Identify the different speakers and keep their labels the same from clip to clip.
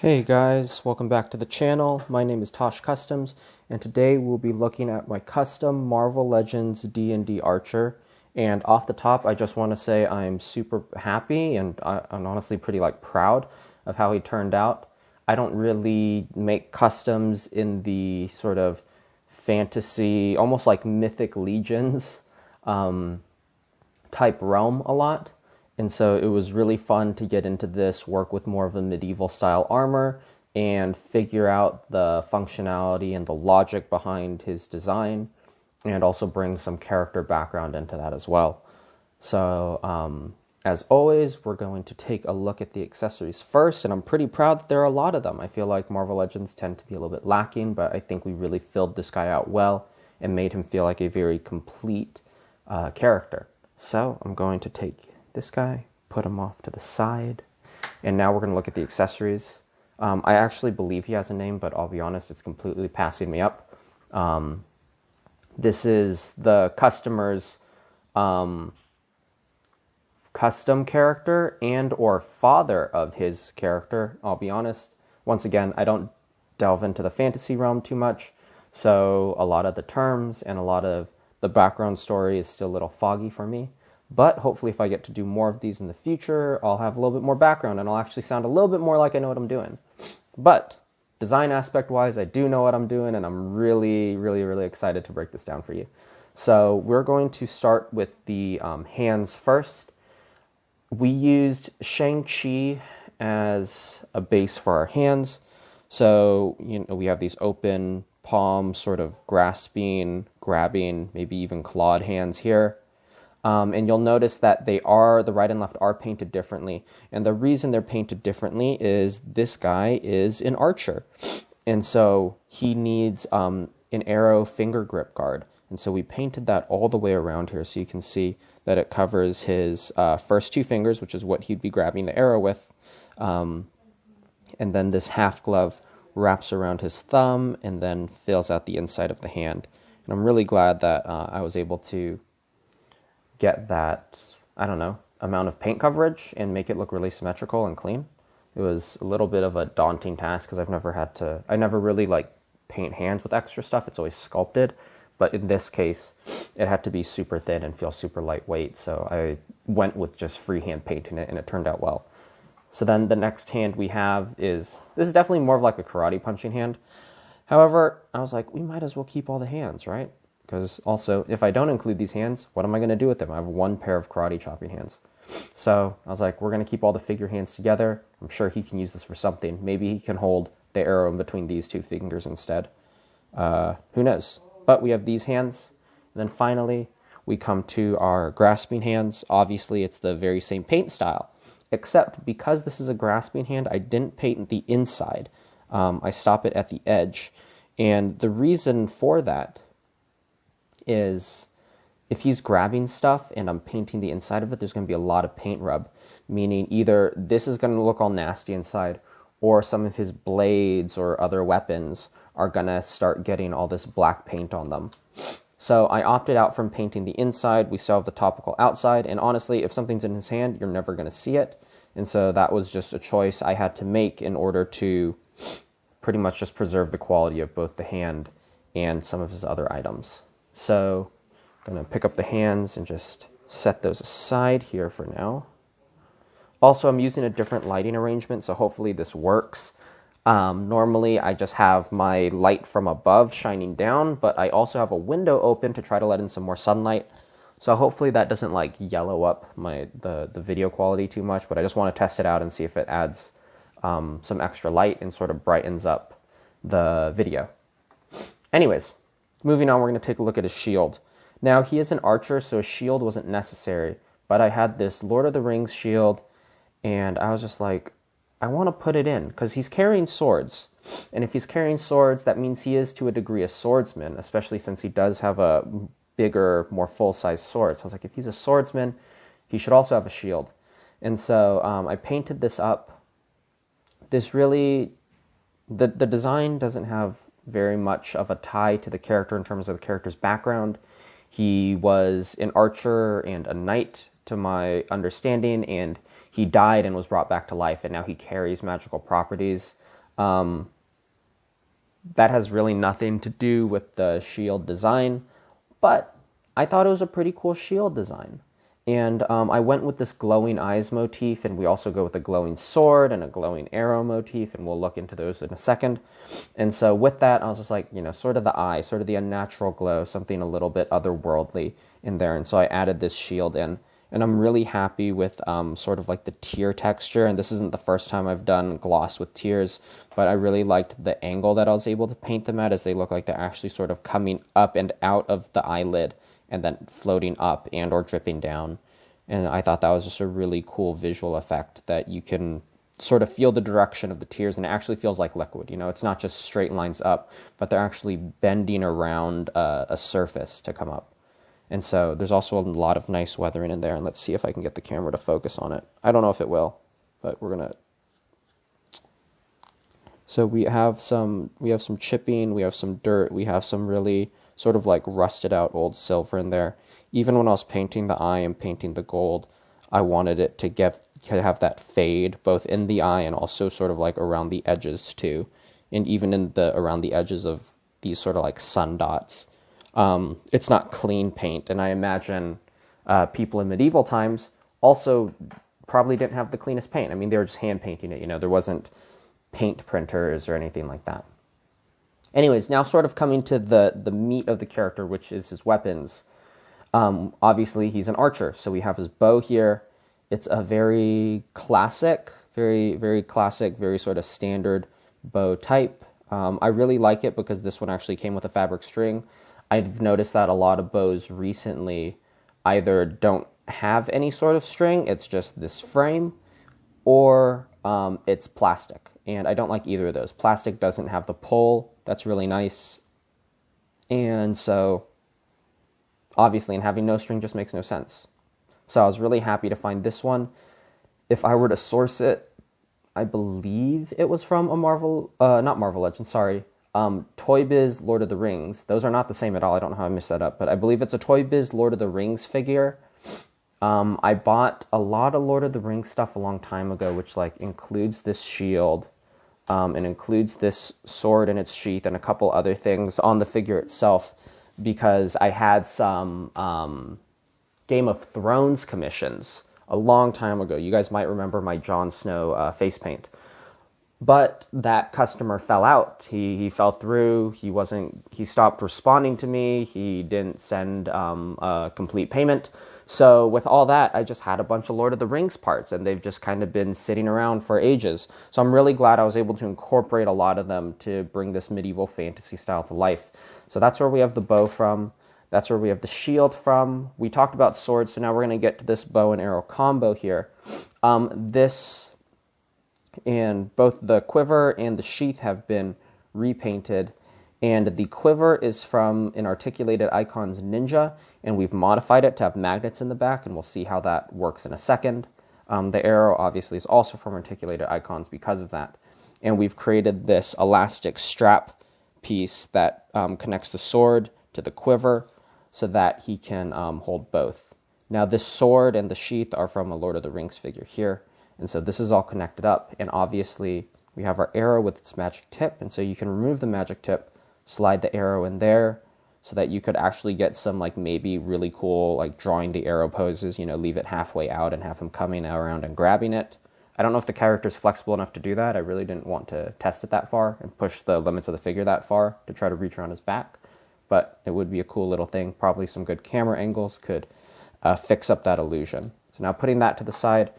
Speaker 1: Hey guys, welcome back to the channel. My name is Tosh Customs, and today we'll be looking at my custom Marvel Legends D&D Archer. And off the top, I just want to say I'm super happy and I'm honestly pretty proud of how he turned out. I don't really make customs in the sort of fantasy, almost like Mythic Legions type realm a lot. And so it was really fun to get into this, work with more of a medieval style armor, and figure out the functionality and the logic behind his design, and also bring some character background into that as well. So as always, we're going to take a look at the accessories first, and I'm pretty proud that there are a lot of them. I feel like Marvel Legends tend to be a little bit lacking, but I think we really filled this guy out well and made him feel like a very complete character. So I'm going to take this guy, put him off to the side, and now we're going to look at the accessories. I actually believe he has a name, but I'll be honest, it's completely passing me up. This is the customer's custom character and or father of his character. I'll be honest, once again, I don't delve into the fantasy realm too much, so a lot of the terms and a lot of the background story is still a little foggy for me. But hopefully if I get to do more of these in the future, I'll have a little bit more background and I'll actually sound a little bit more like I know what I'm doing. But design aspect wise, I do know what I'm doing, and I'm really excited to break this down for you. So we're going to start with the hands first. We used Shang-Chi as a base for our hands. So, we have these open palm, sort of grasping, grabbing, maybe even clawed hands here. And you'll notice that the right and left are painted differently. And the reason they're painted differently is this guy is an archer. And so he needs an arrow finger grip guard. And so we painted that all the way around here, so you can see that it covers his first two fingers, which is what he'd be grabbing the arrow with. And then this half glove wraps around his thumb and then fills out the inside of the hand. And I'm really glad that I was able to get that, amount of paint coverage and make it look really symmetrical and clean. It was a little bit of a daunting task because I never really paint hands with extra stuff. It's always sculpted. But in this case, it had to be super thin and feel super lightweight. So I went with just freehand painting it, and it turned out well. So then the next hand we have this is definitely more of like a karate punching hand. However, I was like, we might as well keep all the hands, right? Because also, if I don't include these hands, what am I going to do with them? I have one pair of karate chopping hands. So I was like, we're going to keep all the figure hands together. I'm sure he can use this for something. Maybe he can hold the arrow in between these two fingers instead. Who knows? But we have these hands. And then finally, we come to our grasping hands. Obviously, it's the very same paint style, except because this is a grasping hand, I didn't paint the inside. I stop it at the edge. And the reason for that is if he's grabbing stuff and I'm painting the inside of it, there's going to be a lot of paint rub, meaning either this is going to look all nasty inside, or some of his blades or other weapons are going to start getting all this black paint on them. So I opted out from painting the inside. We still have the topical outside, and honestly, if something's in his hand, you're never going to see it. And so that was just a choice I had to make in order to pretty much just preserve the quality of both the hand and some of his other items. So I'm going to pick up the hands and just set those aside here for now. Also, I'm using a different lighting arrangement, so hopefully this works. Normally, I just have my light from above shining down, but I also have a window open to try to let in some more sunlight. So hopefully that doesn't yellow up the video quality too much, but I just want to test it out and see if it adds some extra light and sort of brightens up the video. Anyways, moving on, we're going to take a look at his shield. Now, he is an archer, so a shield wasn't necessary, but I had this Lord of the Rings shield, and I was just like, I want to put it in, because he's carrying swords. And if he's carrying swords, that means he is to a degree a swordsman, especially since he does have a bigger, more full-size sword. So I was like, if he's a swordsman, he should also have a shield. And so I painted this up. The design doesn't have very much of a tie to the character in terms of the character's background. He was an archer and a knight, to my understanding, and he died and was brought back to life, and now he carries magical properties. That has really nothing to do with the shield design, but I thought it was a pretty cool shield design. And I went with this glowing eyes motif, and we also go with a glowing sword and a glowing arrow motif, and we'll look into those in a second. And so with that, I was just like, sort of the eye, sort of the unnatural glow, something a little bit otherworldly in there. And so I added this shield in, and I'm really happy with sort of like the tear texture. And this isn't the first time I've done gloss with tears, but I really liked the angle that I was able to paint them at, as they look like they're actually sort of coming up and out of the eyelid, and then floating up and or dripping down. And I thought that was just a really cool visual effect, that you can sort of feel the direction of the tears, and it actually feels like liquid. It's not just straight lines up, but they're actually bending around a surface to come up. And so there's also a lot of nice weathering in there, and let's see if I can get the camera to focus on it. I don't know if it will, but we're gonna. So we have some chipping, we have some dirt, we have some really sort of like rusted out old silver in there. Even when I was painting the eye and painting the gold, I wanted it to have that fade both in the eye and also sort of like around the edges too, and even around the edges of these sort of like sun dots. It's not clean paint, and I imagine people in medieval times also probably didn't have the cleanest paint. I mean, they were just hand painting it. There wasn't paint printers or anything like that. Anyways, now sort of coming to the meat of the character, which is his weapons. Obviously, he's an archer, so we have his bow here. It's a very classic, very classic, very sort of standard bow type. I really like it because this one actually came with a fabric string. I've noticed that a lot of bows recently either don't have any sort of string, it's just this frame, or it's plastic. And I don't like either of those. Plastic doesn't have the pull. That's really nice. And so, obviously, and having no string just makes no sense. So I was really happy to find this one. If I were to source it, I believe it was from a not Marvel Legends, sorry. Toy Biz Lord of the Rings. Those are not the same at all. I don't know how I messed that up, but I believe it's a Toy Biz Lord of the Rings figure. I bought a lot of Lord of the Rings stuff a long time ago, which like includes this shield, and includes this sword in its sheath and a couple other things on the figure itself, because I had some Game of Thrones commissions a long time ago. You guys might remember my Jon Snow face paint. But that customer fell out. He fell through. He stopped responding to me. He didn't send a complete payment. So with all that, I just had a bunch of Lord of the Rings parts, and they've just kind of been sitting around for ages. So I'm really glad I was able to incorporate a lot of them to bring this medieval fantasy style to life. So that's where we have the bow from. That's where we have the shield from. We talked about swords, so now we're going to get to this bow and arrow combo here. And both the quiver and the sheath have been repainted. And the quiver is from an Articulated Icons Ninja, and we've modified it to have magnets in the back, and we'll see how that works in a second. The arrow, obviously, is also from Articulated Icons because of that. And we've created this elastic strap piece that connects the sword to the quiver so that he can hold both. Now, this sword and the sheath are from a Lord of the Rings figure here. And so this is all connected up, and obviously we have our arrow with its magic tip, and so you can remove the magic tip, slide the arrow in there, so that you could actually get some like maybe really cool like drawing the arrow poses, leave it halfway out and have him coming around and grabbing it. I don't know if the character's flexible enough to do that. I really didn't want to test it that far and push the limits of the figure that far to try to reach around his back, but it would be a cool little thing. Probably some good camera angles could fix up that illusion. So now putting that to the side,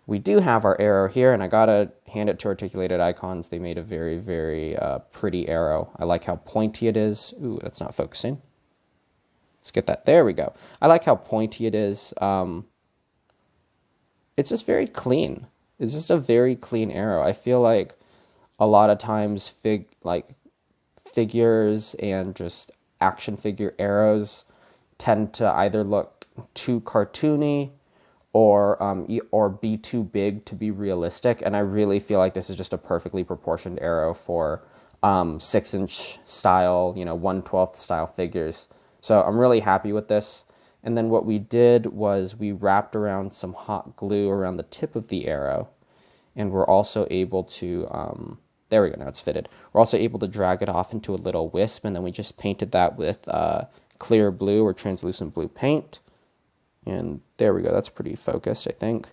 Speaker 1: we do have our arrow here, and I gotta hand it to Articulated Icons. They made a very, very pretty arrow. I like how pointy it is. Ooh, that's not focusing. Let's get that. There we go. I like how pointy it is. It's just very clean. It's just a very clean arrow. I feel like a lot of times figures and just action figure arrows tend to either look too cartoony or be too big to be realistic, and I really feel like this is just a perfectly proportioned arrow for 6-inch style, 1/12 style figures. So I'm really happy with this, And then what we did was we wrapped around some hot glue around the tip of the arrow. And we're also able to, there we go, now it's fitted. We're also able to drag it off into a little wisp, and then we just painted that with clear blue or translucent blue paint. And there we go, that's pretty focused, I think.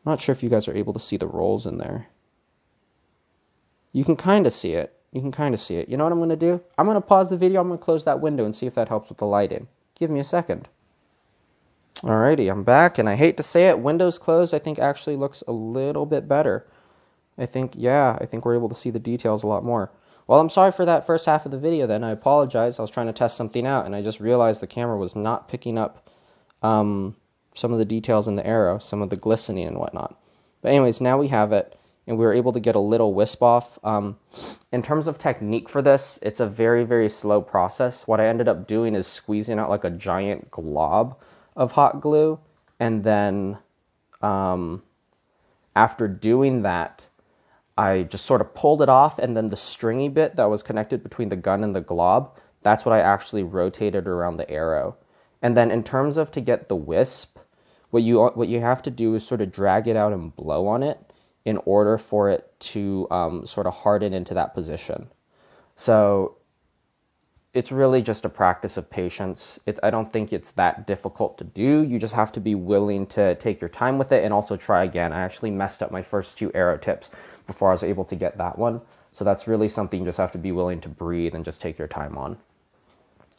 Speaker 1: I'm not sure if you guys are able to see the rolls in there. You can kind of see it. You can kind of see it. You know what I'm going to do? I'm going to pause the video, I'm going to close that window and see if that helps with the lighting. Give me a second. Alrighty, I'm back, and I hate to say it, windows closed I think actually looks a little bit better. I think we're able to see the details a lot more. Well, I'm sorry for that first half of the video then, I apologize. I was trying to test something out, and I just realized the camera was not picking up some of the details in the arrow, some of the glistening and whatnot. But anyways, now we have it, and we were able to get a little wisp off. In terms of technique for this, it's a very, very slow process. What I ended up doing is squeezing out like a giant glob of hot glue, and then after doing that, I just sort of pulled it off, and then the stringy bit that was connected between the gun and the glob, that's what I actually rotated around the arrow. And then in terms of to get the wisp, what you have to do is sort of drag it out and blow on it in order for it to sort of harden into that position. So it's really just a practice of patience. I don't think it's that difficult to do. You just have to be willing to take your time with it and also try again. I actually messed up my first 2 arrow tips before I was able to get that one. So that's really something you just have to be willing to breathe and just take your time on.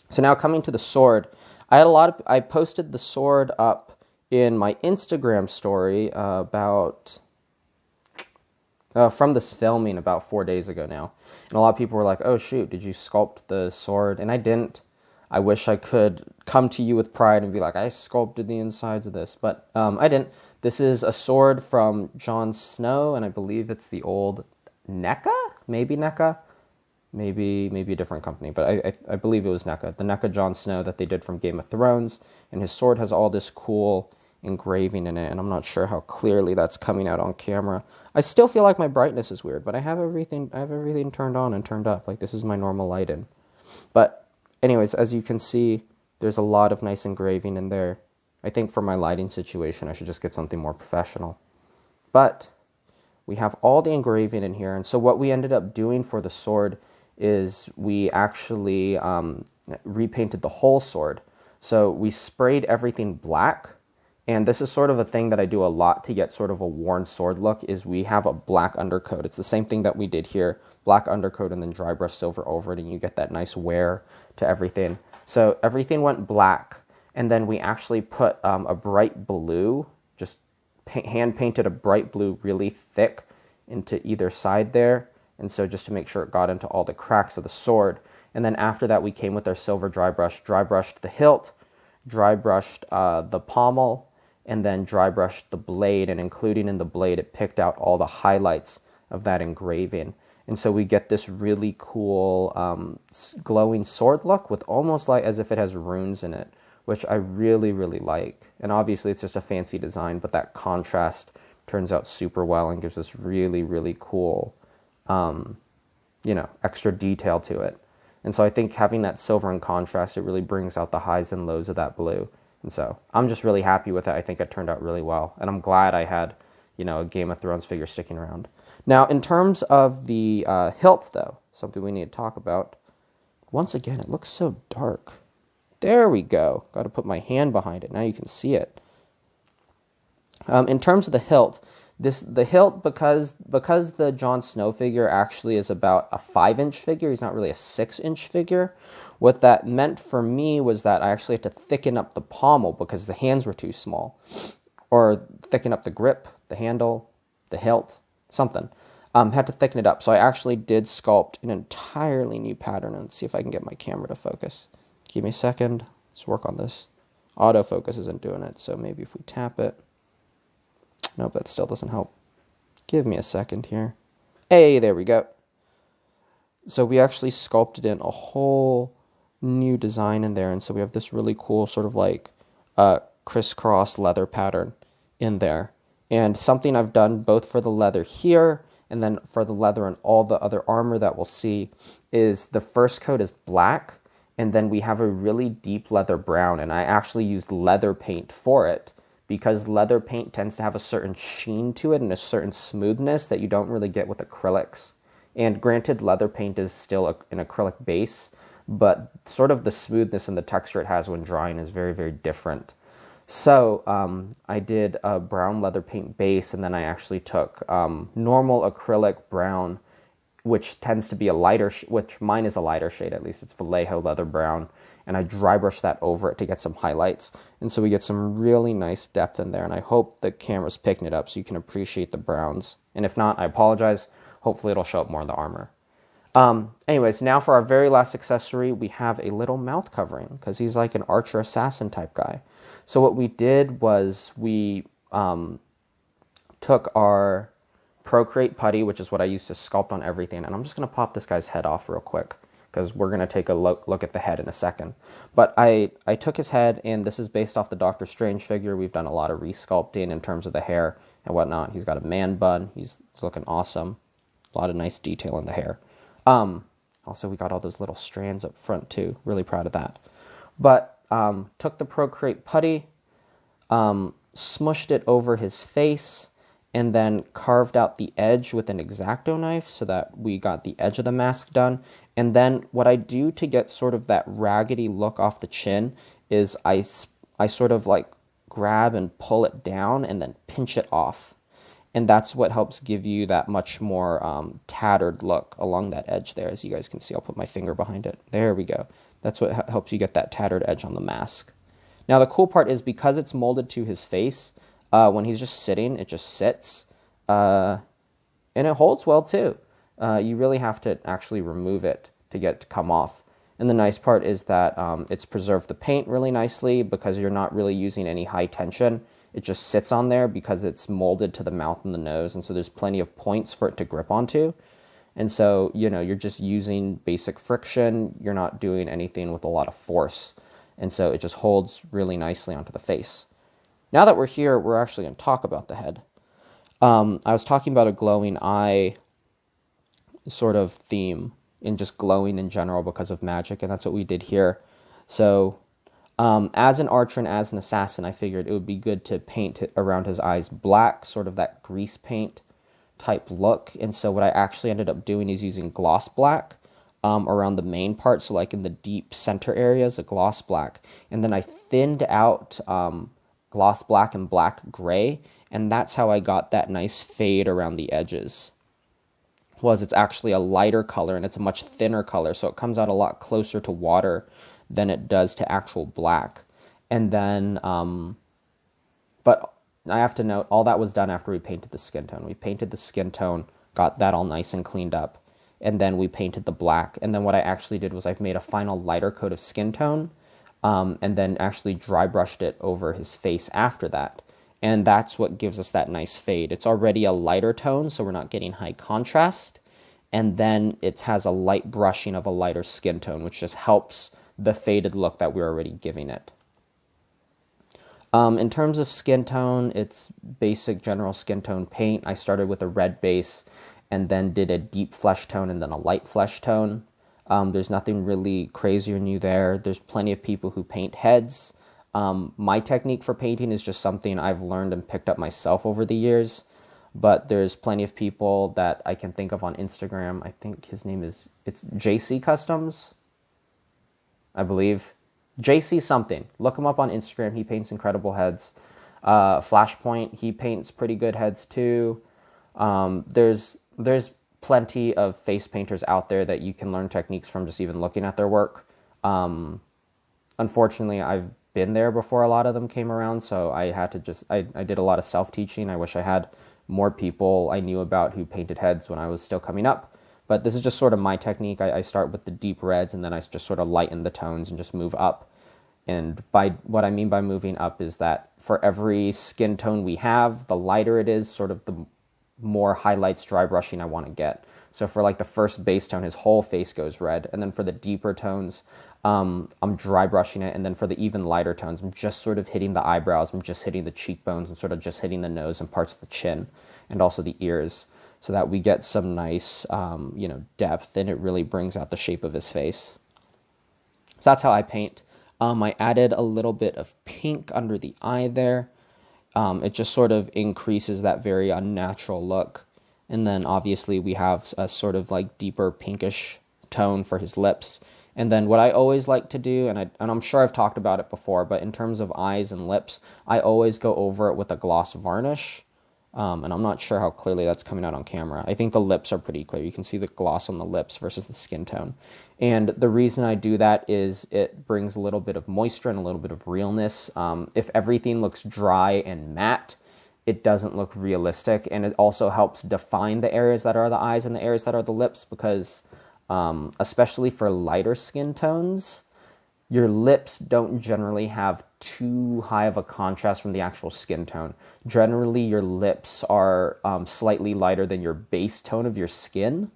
Speaker 1: So now coming to the sword, I posted the sword up in my Instagram story from this filming about 4 days ago now. And a lot of people were like, oh shoot, did you sculpt the sword? And I didn't. I wish I could come to you with pride and be like, I sculpted the insides of this, but I didn't. This is a sword from Jon Snow, and I believe it's the old NECA? Maybe NECA? Maybe a different company, but I believe it was NECA. The NECA Jon Snow that they did from Game of Thrones, and his sword has all this cool engraving in it, and I'm not sure how clearly that's coming out on camera. I still feel like my brightness is weird, but I have everything turned on and turned up. Like, this is my normal lighting. But anyways, as you can see, there's a lot of nice engraving in there. I think for my lighting situation, I should just get something more professional. But we have all the engraving in here, and so what we ended up doing for the sword is we actually repainted the whole sword. So we sprayed everything black. And this is sort of a thing that I do a lot to get sort of a worn sword look, is we have a black undercoat. It's the same thing that we did here, black undercoat and then dry brush silver over it, and you get that nice wear to everything. So everything went black, and then we actually put a bright blue, just hand painted a bright blue really thick into either side there, and so just to make sure it got into all the cracks of the sword. And then after that, we came with our silver dry brushed the hilt, dry brushed the pommel, and then dry brushed the blade, and including in the blade, it picked out all the highlights of that engraving. And so we get this really cool glowing sword look with almost like as if it has runes in it, which I really, really like. And obviously it's just a fancy design, but that contrast turns out super well and gives this really, really cool, extra detail to it. And so I think having that silver in contrast, it really brings out the highs and lows of that blue. And so I'm just really happy with it. I think it turned out really well. And I'm glad I had, a Game of Thrones figure sticking around. Now, in terms of the hilt, though, something we need to talk about. Once again, it looks so dark. There we go. Got to put my hand behind it. Now you can see it. In terms of the hilt, the hilt, because the Jon Snow figure actually is about a 5-inch figure, he's not really a 6-inch figure. What that meant for me was that I actually had to thicken up the pommel because the hands were too small. Or thicken up the grip, the handle, the hilt, something. Had to thicken it up. So I actually did sculpt an entirely new pattern. And see if I can get my camera to focus. Give me a second. Let's work on this. Autofocus isn't doing it, so maybe if we tap it. Nope, that still doesn't help. Give me a second here. Hey, there we go. So we actually sculpted in a whole new design in there, and so we have this really cool sort of like crisscross leather pattern in there. And something I've done both for the leather here and then for the leather and all the other armor that we'll see is the first coat is black, And then we have a really deep leather brown, and I actually used leather paint for it because leather paint tends to have a certain sheen to it and a certain smoothness that you don't really get with acrylics. And granted, leather paint is still an acrylic base, but sort of the smoothness and the texture it has when drying is very, very different. So I did a brown leather paint base, and then I actually took normal acrylic brown, which tends to be a lighter, which mine is a lighter shade, at least it's Vallejo leather brown, and I dry brushed that over it to get some highlights. And so we get some really nice depth in there, and I hope the camera's picking it up so you can appreciate the browns. And if not, I apologize. Hopefully it'll show up more in the armor. Anyways, now for our very last accessory, we have a little mouth covering, because he's like an archer assassin type guy. So what we did was we took our Procreate putty, which is what I used to sculpt on everything, and I'm just going to pop this guy's head off real quick, because we're going to take a look at the head in a second. But I took his head, and this is based off the Doctor Strange figure. We've done a lot of resculpting in terms of the hair and whatnot. He's got a man bun. He's looking awesome. A lot of nice detail in the hair. Also, we got all those little strands up front, too. Really proud of that. But took the Procreate putty, smushed it over his face, and then carved out the edge with an X-Acto knife so that we got the edge of the mask done. And then what I do to get sort of that raggedy look off the chin is I sort of like grab and pull it down and then pinch it off. And that's what helps give you that much more tattered look along that edge there. As you guys can see, I'll put my finger behind it. There we go. That's what helps you get that tattered edge on the mask. Now the cool part is because it's molded to his face, when he's just sitting, it just sits. And it holds well too. You really have to actually remove it to get it to come off. And the nice part is that it's preserved the paint really nicely because you're not really using any high tension. It just sits on there because it's molded to the mouth and the nose, and so there's plenty of points for it to grip onto. And so, you know, you're just using basic friction. You're not doing anything with a lot of force. And so it just holds really nicely onto the face. Now that we're here, we're actually going to talk about the head. I was talking about a glowing eye sort of theme and just glowing in general because of magic, and that's what we did here. So as an archer and as an assassin, I figured it would be good to paint around his eyes black, sort of that grease paint type look. And so what I actually ended up doing is using gloss black around the main part, so like in the deep center areas, a gloss black. And then I thinned out gloss black and black gray, and that's how I got that nice fade around the edges. It's actually a lighter color, and it's a much thinner color, so it comes out a lot closer to water than it does to actual black. And then, but I have to note, all that was done after we painted the skin tone. We painted the skin tone, got that all nice and cleaned up, and then we painted the black. And then what I actually did was I've made a final lighter coat of skin tone, and then actually dry brushed it over his face after that. And that's what gives us that nice fade. It's already a lighter tone, so we're not getting high contrast. And then it has a light brushing of a lighter skin tone, which just helps the faded look that we're already giving it. In terms of skin tone, it's basic general skin tone paint. I started with a red base and then did a deep flesh tone and then a light flesh tone. There's nothing really crazy or new there. There's plenty of people who paint heads. My technique for painting is just something I've learned and picked up myself over the years. But there's plenty of people that I can think of on Instagram. I think his name it's JC Customs, I believe. JC something. Look him up on Instagram. He paints incredible heads. Flashpoint, he paints pretty good heads too. There's plenty of face painters out there that you can learn techniques from just even looking at their work. Unfortunately, I've been there before a lot of them came around, so I had to I did a lot of self-teaching. I wish I had more people I knew about who painted heads when I was still coming up. But this is just sort of my technique. I start with the deep reds, and then I just sort of lighten the tones and just move up. And by what I mean by moving up is that for every skin tone we have, the lighter it is, sort of the more highlights dry brushing I want to get. So for like the first base tone, his whole face goes red. And then for the deeper tones, I'm dry brushing it. And then for the even lighter tones, I'm just sort of hitting the eyebrows. I'm just hitting the cheekbones and sort of just hitting the nose and parts of the chin and also the ears, so that we get some nice, depth, and it really brings out the shape of his face. So that's how I paint. I added a little bit of pink under the eye there. It just sort of increases that very unnatural look. And then obviously we have a sort of like deeper pinkish tone for his lips. And then what I always like to do, and I'm sure I've talked about it before, but in terms of eyes and lips, I always go over it with a gloss varnish. And I'm not sure how clearly that's coming out on camera. I think the lips are pretty clear. You can see the gloss on the lips versus the skin tone. And the reason I do that is it brings a little bit of moisture and a little bit of realness. If everything looks dry and matte, it doesn't look realistic. And it also helps define the areas that are the eyes and the areas that are the lips, because especially for lighter skin tones, your lips don't generally have too high of a contrast from the actual skin tone. Generally, your lips are slightly lighter than your base tone of your skin.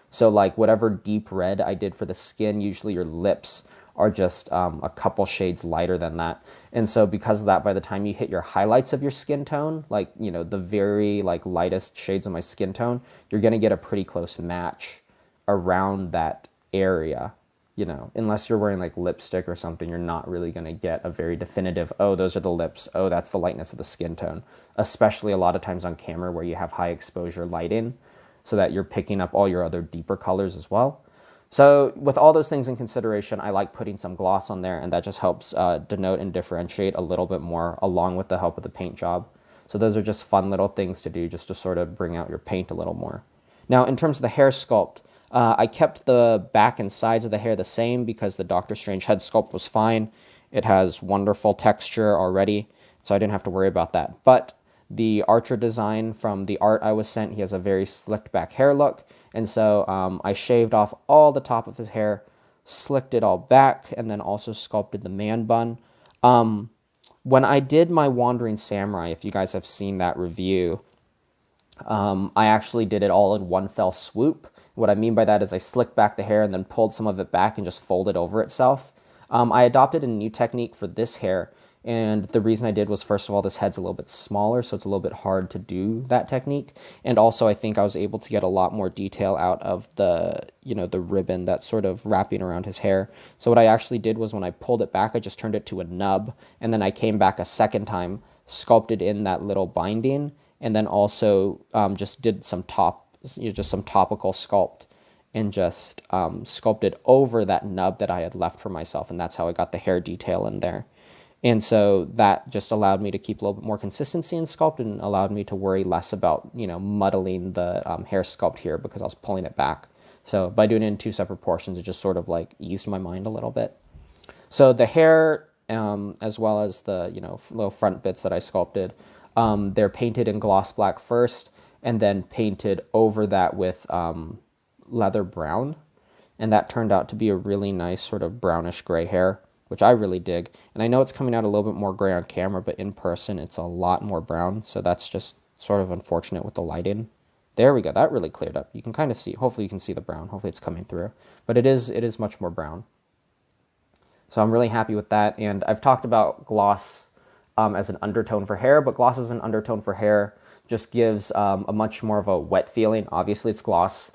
Speaker 1: So like whatever deep red I did for the skin, usually your lips are just a couple shades lighter than that. And so because of that, by the time you hit your highlights of your skin tone, like, you know, the very like lightest shades of my skin tone, you're going to get a pretty close match around that area. You know, unless you're wearing like lipstick or something, you're not really going to get a very definitive, oh, those are the lips, oh, that's the lightness of the skin tone, especially a lot of times on camera where you have high exposure lighting so that you're picking up all your other deeper colors as well. So with all those things in consideration, I like putting some gloss on there, and that just helps denote and differentiate a little bit more along with the help of the paint job. So those are just fun little things to do just to sort of bring out your paint a little more. Now, in terms of the hair sculpt, I kept the back and sides of the hair the same because the Doctor Strange head sculpt was fine. It has wonderful texture already, so I didn't have to worry about that. But the Archer design from the art I was sent, he has a very slicked back hair look, and so I shaved off all the top of his hair, slicked it all back, and then also sculpted the man bun. When I did my Wandering Samurai, if you guys have seen that review, I actually did it all in one fell swoop. What I mean by that is I slicked back the hair and then pulled some of it back and just folded over itself. I adopted a new technique for this hair, and the reason I did was, first of all, this head's a little bit smaller, so it's a little bit hard to do that technique. And also, I think I was able to get a lot more detail out of the, you know, the ribbon that's sort of wrapping around his hair. So what I actually did was when I pulled it back, I just turned it to a nub, and then I came back a second time, sculpted in that little binding, and then also just did some just some topical sculpt and just sculpted over that nub that I had left for myself, and that's how I got the hair detail in there. And so that just allowed me to keep a little bit more consistency in sculpt and allowed me to worry less about, you know, muddling the hair sculpt here because I was pulling it back. So by doing it in two separate portions, it just sort of like eased my mind a little bit. So the hair, as well as the, you know, little front bits that I sculpted, they're painted in gloss black first, and then painted over that with leather brown. And that turned out to be a really nice sort of brownish gray hair, which I really dig. And I know it's coming out a little bit more gray on camera, but in person it's a lot more brown. So that's just sort of unfortunate with the lighting. There we go. That really cleared up. You can kind of see, hopefully you can see the brown. Hopefully it's coming through. But it is much more brown. So I'm really happy with that. And I've talked about gloss as an undertone for hair, but gloss as an undertone for hair just gives a much more of a wet feeling. Obviously, it's gloss,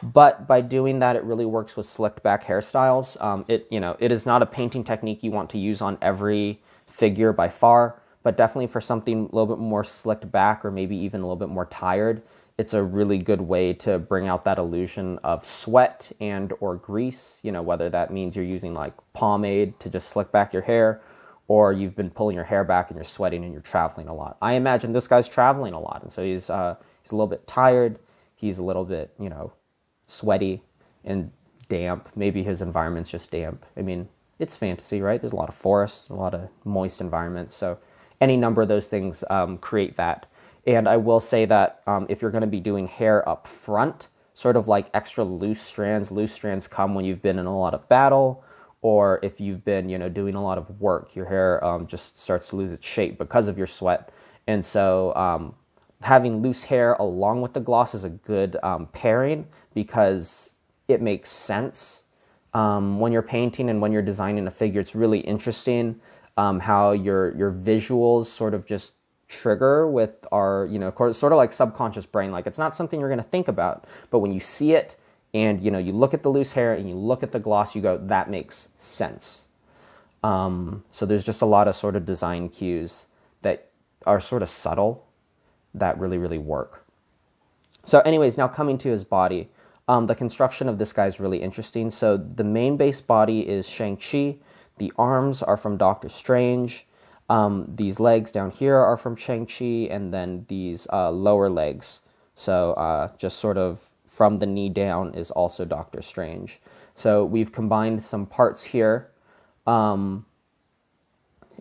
Speaker 1: but by doing that, it really works with slicked back hairstyles. It is not a painting technique you want to use on every figure by far, but definitely for something a little bit more slicked back or maybe even a little bit more tired, it's a really good way to bring out that illusion of sweat and or grease, you know, whether that means you're using like pomade to just slick back your hair, or you've been pulling your hair back and you're sweating and you're traveling a lot. I imagine this guy's traveling a lot, and so he's a little bit tired. He's a little bit, you know, sweaty and damp. Maybe his environment's just damp. I mean, it's fantasy, right? There's a lot of forests, a lot of moist environments, so any number of those things create that. And I will say that if you're going to be doing hair up front, sort of like extra loose strands come when you've been in a lot of battle, or if you've been, you know, doing a lot of work, your hair just starts to lose its shape because of your sweat. And so having loose hair along with the gloss is a good pairing because it makes sense. When you're painting and when you're designing a figure, it's really interesting how your visuals sort of just trigger with our, you know, sort of like subconscious brain. Like, it's not something you're going to think about, but when you see it And, you know, you look at the loose hair and you look at the gloss, you go, that makes sense. So there's just a lot of sort of design cues that are sort of subtle that really, really work. So anyways, now coming to his body, the construction of this guy is really interesting. So the main base body is Shang-Chi. The arms are from Doctor Strange. These legs down here are from Shang-Chi, and then these lower legs, so just sort of from the knee down, is also Doctor Strange. So we've combined some parts here, and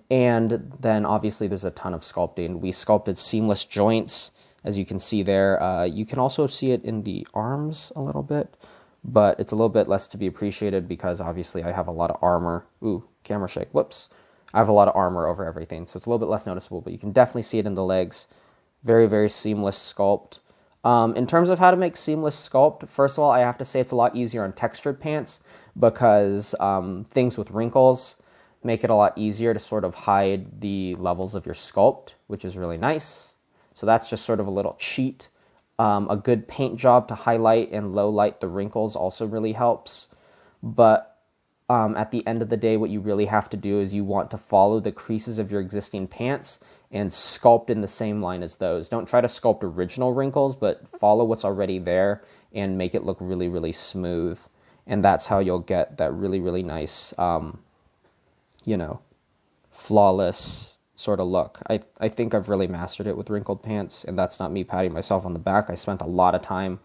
Speaker 1: then obviously there's a ton of sculpting. We sculpted seamless joints, as you can see there. You can also see it in the arms a little bit, but it's a little bit less to be appreciated because obviously I have a lot of armor. Ooh, camera shake, whoops. I have a lot of armor over everything, so it's a little bit less noticeable, but you can definitely see it in the legs. Very, very seamless sculpt. In terms of how to make seamless sculpt, first of all, I have to say it's a lot easier on textured pants because things with wrinkles make it a lot easier to sort of hide the levels of your sculpt, which is really nice. So that's just sort of a little cheat. A good paint job to highlight and low light the wrinkles also really helps. But at the end of the day, what you really have to do is you want to follow the creases of your existing pants and sculpt in the same line as those. Don't try to sculpt original wrinkles, but follow what's already there and make it look really, really smooth. And that's how you'll get that really, really nice, you know, flawless sort of look. I think I've really mastered it with wrinkled pants, and that's not me patting myself on the back. I spent a lot of time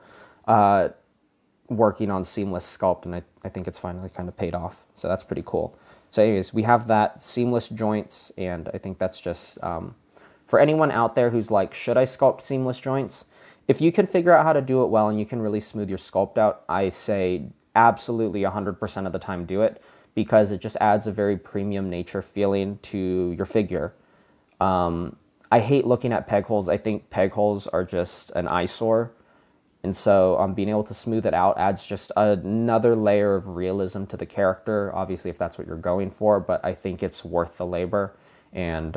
Speaker 1: working on seamless sculpt, and I think it's finally kind of paid off. So that's pretty cool. So anyways, we have that seamless joints, and I think that's just, for anyone out there who's like, should I sculpt seamless joints? If you can figure out how to do it well and you can really smooth your sculpt out, I say absolutely 100% of the time do it, because it just adds a very premium nature feeling to your figure. I hate looking at peg holes. I think peg holes are just an eyesore. And so being able to smooth it out adds just another layer of realism to the character, obviously, if that's what you're going for. But I think it's worth the labor. And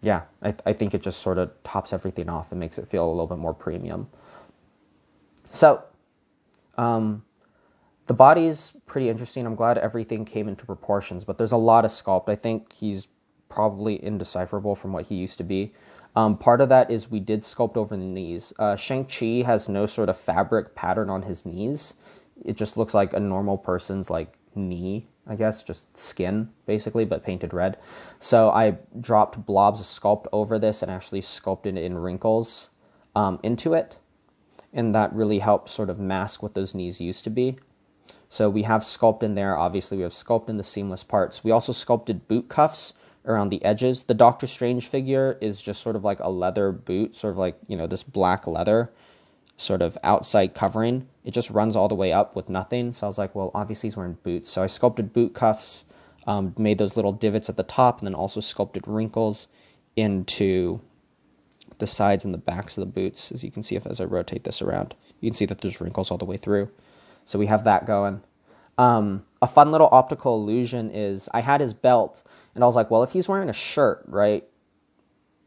Speaker 1: yeah, I think it just sort of tops everything off and makes it feel a little bit more premium. So the body's pretty interesting. I'm glad everything came into proportions, but there's a lot of sculpt. I think he's probably indecipherable from what he used to be. Part of that is we did sculpt over the knees. Shang-Chi has no sort of fabric pattern on his knees. It just looks like a normal person's like knee, I guess, just skin basically, but painted red. So I dropped blobs of sculpt over this and actually sculpted in wrinkles into it. And that really helped sort of mask what those knees used to be. So we have sculpt in there. Obviously, we have sculpt in the seamless parts. We also sculpted boot cuffs around the edges. The Doctor Strange figure is just sort of like a leather boot, sort of like, you know, this black leather sort of outside covering. It just runs all the way up with nothing. So I was like, well, obviously he's wearing boots. So I sculpted boot cuffs, made those little divots at the top, and then also sculpted wrinkles into the sides and the backs of the boots. As you can see, as I rotate this around, you can see that there's wrinkles all the way through. So we have that going. A fun little optical illusion is I had his belt, and I was like, well, if he's wearing a shirt, right,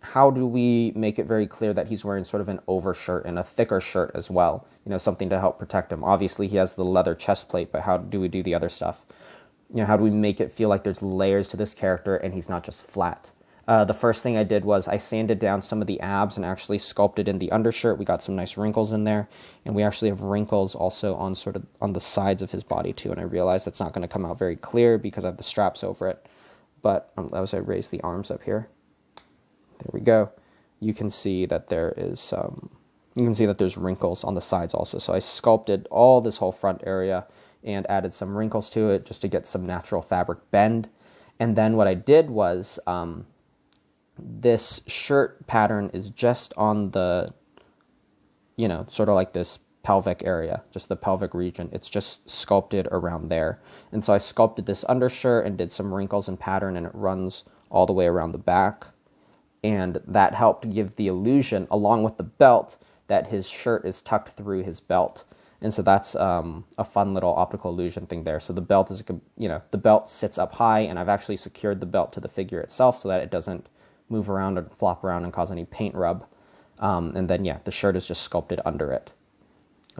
Speaker 1: how do we make it very clear that he's wearing sort of an overshirt and a thicker shirt as well? You know, something to help protect him. Obviously, he has the leather chest plate, but how do we do the other stuff? You know, how do we make it feel like there's layers to this character and he's not just flat? The first thing I did was I sanded down some of the abs and actually sculpted in the undershirt. We got some nice wrinkles in there, and we actually have wrinkles also on sort of on the sides of his body too. And I realized that's not going to come out very clear because I have the straps over it. But as I raise the arms up here, there we go. You can see that there is you can see that there's wrinkles on the sides also. So I sculpted all this whole front area and added some wrinkles to it just to get some natural fabric bend. And then what I did was this shirt pattern is just on the, you know, sort of like this pelvic area, just the pelvic region. It's just sculpted around there. And so I sculpted this undershirt and did some wrinkles and pattern, and it runs all the way around the back. And that helped give the illusion, along with the belt, that his shirt is tucked through his belt. And so that's a fun little optical illusion thing there. So the belt is, you know, the belt sits up high, and I've actually secured the belt to the figure itself so that it doesn't move around and flop around and cause any paint rub. And then, yeah, the shirt is just sculpted under it.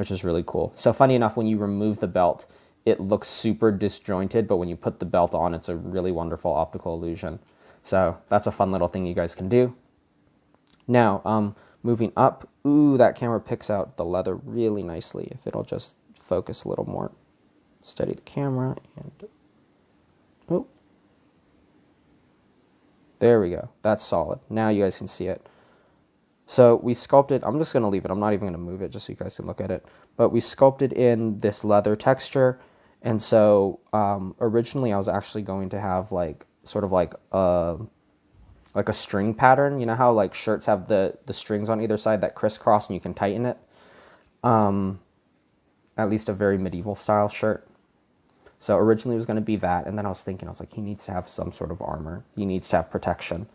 Speaker 1: which is really cool. So funny enough, when you remove the belt, it looks super disjointed, but when you put the belt on, it's a really wonderful optical illusion. So that's a fun little thing you guys can do. Now, moving up, ooh, that camera picks out the leather really nicely. If it'll just focus a little more. Steady the camera, and oh, there we go. That's solid. Now you guys can see it. So we sculpted, I'm just going to leave it. I'm not even going to move it just so you guys can look at it. But we sculpted in this leather texture. And so originally I was actually going to have like sort of like a string pattern. You know how like shirts have the strings on either side that crisscross and you can tighten it? At least a very medieval style shirt. So originally it was going to be that. And then I was like, he needs to have some sort of armor. He needs to have protection.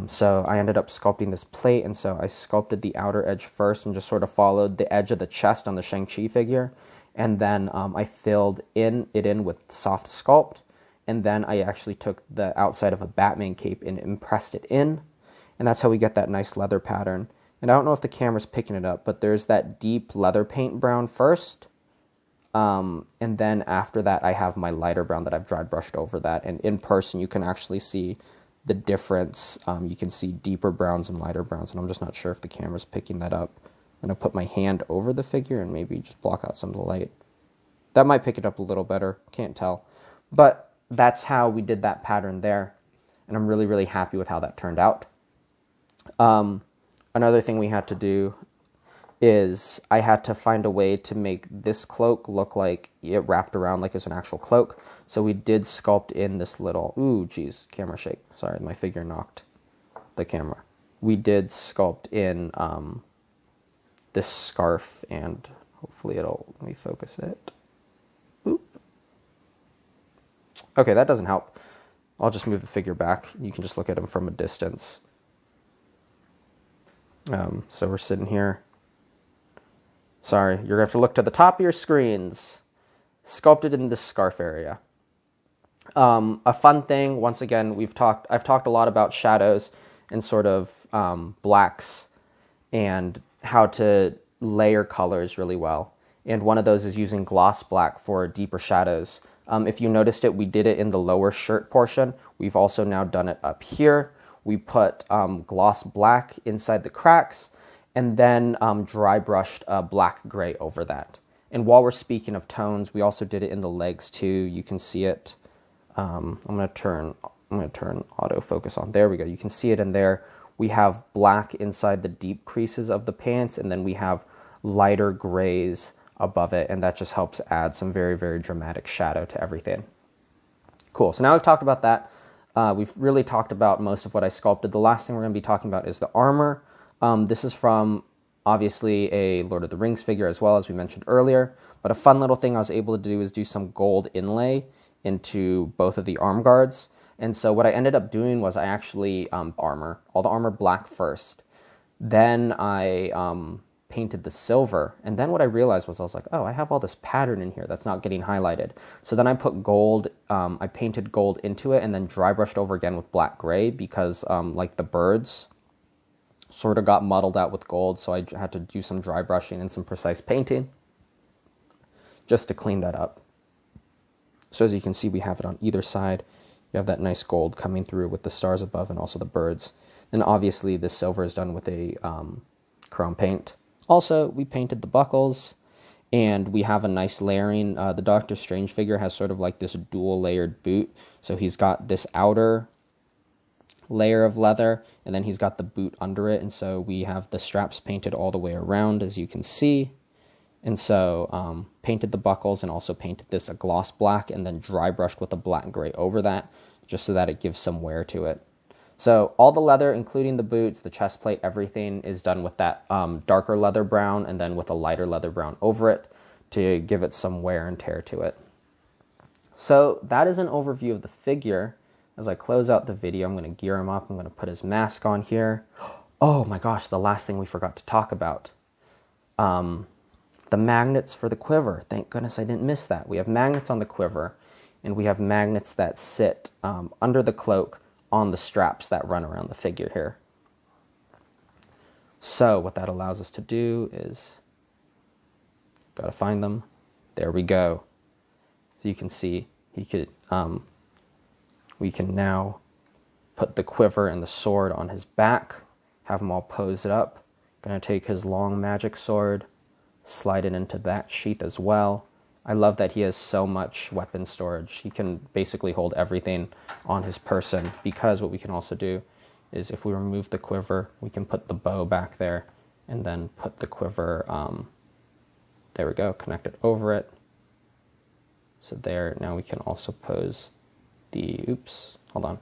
Speaker 1: So I ended up sculpting this plate, and so I sculpted the outer edge first and just sort of followed the edge of the chest on the Shang-Chi figure, and then I filled it in with soft sculpt, and then I actually took the outside of a Batman cape and impressed it in, and that's how we get that nice leather pattern. And I don't know if the camera's picking it up, but there's that deep leather paint brown first, and then after that I have my lighter brown that I've dry brushed over that, and in person you can actually see the difference. You can see deeper browns and lighter browns, and I'm just not sure if the camera's picking that up. I'm going to put my hand over the figure and maybe just block out some of the light. That might pick it up a little better, can't tell. But that's how we did that pattern there, and I'm really, really happy with how that turned out. Another thing we had to do is I had to find a way to make this cloak look like it wrapped around like it's an actual cloak. So we did sculpt in this little, ooh, geez, camera shake. Sorry, my figure knocked the camera. We did sculpt in this scarf, and hopefully let me focus it. Oop. Okay, that doesn't help. I'll just move the figure back. You can just look at him from a distance. So we're sitting here. Sorry, you're going to have to look to the top of your screens. Sculpted in this scarf area. A fun thing, once again, I've talked a lot about shadows and sort of blacks and how to layer colors really well. And one of those is using gloss black for deeper shadows. If you noticed it, we did it in the lower shirt portion. We've also now done it up here. We put gloss black inside the cracks, and then dry brushed black gray over that. And while we're speaking of tones, we also did it in the legs too. You can see it. I'm going to turn autofocus on. There we go. You can see it in there. We have black inside the deep creases of the pants, and then we have lighter grays above it, and that just helps add some very, very dramatic shadow to everything. Cool. So now we've talked about that. We've really talked about most of what I sculpted. The last thing we're going to be talking about is the armor. This is from, obviously, a Lord of the Rings figure as well, as we mentioned earlier. But a fun little thing I was able to do is do some gold inlay into both of the arm guards. And so what I ended up doing was I actually all the armor black first. Then I painted the silver. And then what I realized was I was like, oh, I have all this pattern in here that's not getting highlighted. So then I put gold, I painted gold into it and then dry brushed over again with black gray because like the birds sort of got muddled out with gold. So I had to do some dry brushing and some precise painting just to clean that up. So as you can see, we have it on either side. You have that nice gold coming through with the stars above and also the birds. And obviously the silver is done with a chrome paint. Also, we painted the buckles, and we have a nice layering. The Doctor Strange figure has sort of like this dual layered boot. So he's got this outer layer of leather, and then he's got the boot under it. And so we have the straps painted all the way around, as you can see. And so painted the buckles and also painted this a gloss black and then dry brushed with a black and gray over that, just so that it gives some wear to it. So all the leather, including the boots, the chest plate, everything is done with that darker leather brown and then with a lighter leather brown over it to give it some wear and tear to it. So that is an overview of the figure. As I close out the video, I'm going to gear him up. I'm going to put his mask on here. Oh my gosh, the last thing we forgot to talk about. The magnets for the quiver. Thank goodness I didn't miss that. We have magnets on the quiver, and we have magnets that sit under the cloak on the straps that run around the figure here. So what that allows us to do is Gotta find them. There we go. So you can see he could, we can now put the quiver and the sword on his back, have him all posed up. Gonna take his long magic sword, slide it into that sheath as well. I love that he has so much weapon storage. He can basically hold everything on his person, because what we can also do is if we remove the quiver, we can put the bow back there and then put the quiver, there we go, connect it over it. So there, now we can also pose the, oops, hold on.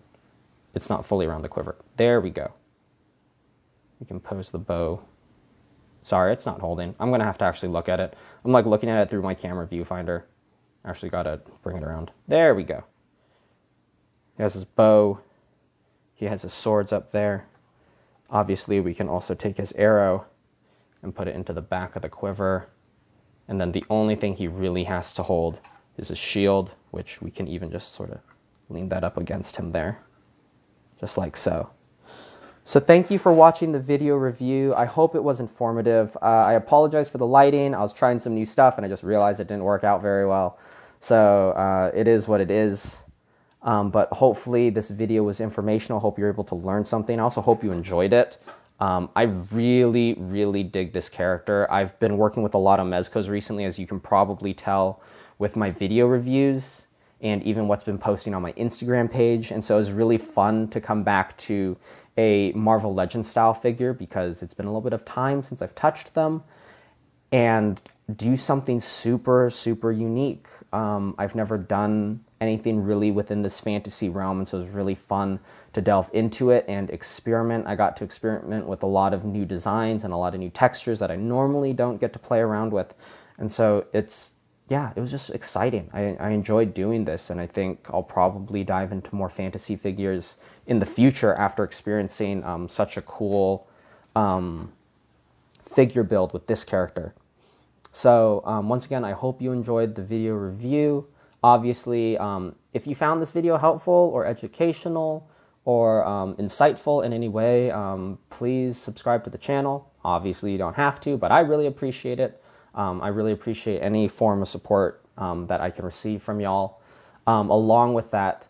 Speaker 1: It's not fully around the quiver. There we go. We can pose the bow. Sorry, it's not holding. I'm gonna have to actually look at it. I'm like looking at it through my camera viewfinder. Actually gotta bring it around. There we go. He has his bow. He has his swords up there. Obviously, we can also take his arrow and put it into the back of the quiver. And then the only thing he really has to hold is his shield, which we can even just sort of lean that up against him there. Just like so. So thank you for watching the video review. I hope it was informative. I apologize for the lighting. I was trying some new stuff and I just realized it didn't work out very well. So it is what it is. But hopefully this video was informational. Hope you're able to learn something. I also hope you enjoyed it. I really, really dig this character. I've been working with a lot of Mezcos recently, as you can probably tell with my video reviews and even what's been posting on my Instagram page. And so it's really fun to come back to a Marvel Legends style figure, because it's been a little bit of time since I've touched them, and do something super, super unique. I've never done anything really within this fantasy realm, and so it was really fun to delve into it and experiment. I got to experiment with a lot of new designs and a lot of new textures that I normally don't get to play around with. And so yeah, it was just exciting. I enjoyed doing this, and I think I'll probably dive into more fantasy figures in the future after experiencing such a cool figure build with this character. So once again, I hope you enjoyed the video review. Obviously, if you found this video helpful or educational or insightful in any way, please subscribe to the channel. Obviously, you don't have to, but I really appreciate it. I really appreciate any form of support that I can receive from y'all. Along with that,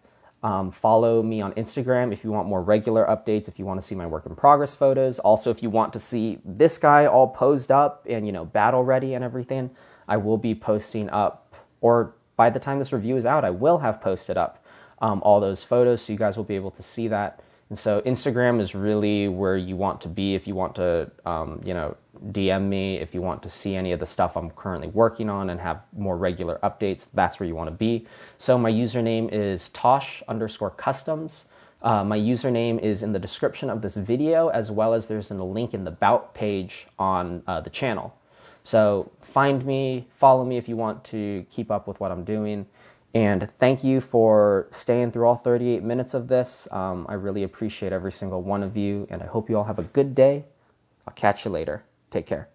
Speaker 1: follow me on Instagram if you want more regular updates, if you want to see my work in progress photos. Also, if you want to see this guy all posed up and, you know, battle ready and everything, I will be posting up, or by the time this review is out, I will have posted up all those photos, so you guys will be able to see that. And so Instagram is really where you want to be if you want to, you know, DM me, if you want to see any of the stuff I'm currently working on and have more regular updates. That's where you want to be. So my username is Tosh_customs. My username is in the description of this video, as well as there's a link in the About page on the channel. So find me, follow me if you want to keep up with what I'm doing. And thank you for staying through all 38 minutes of this. I really appreciate every single one of you, and I hope you all have a good day. I'll catch you later. Take care.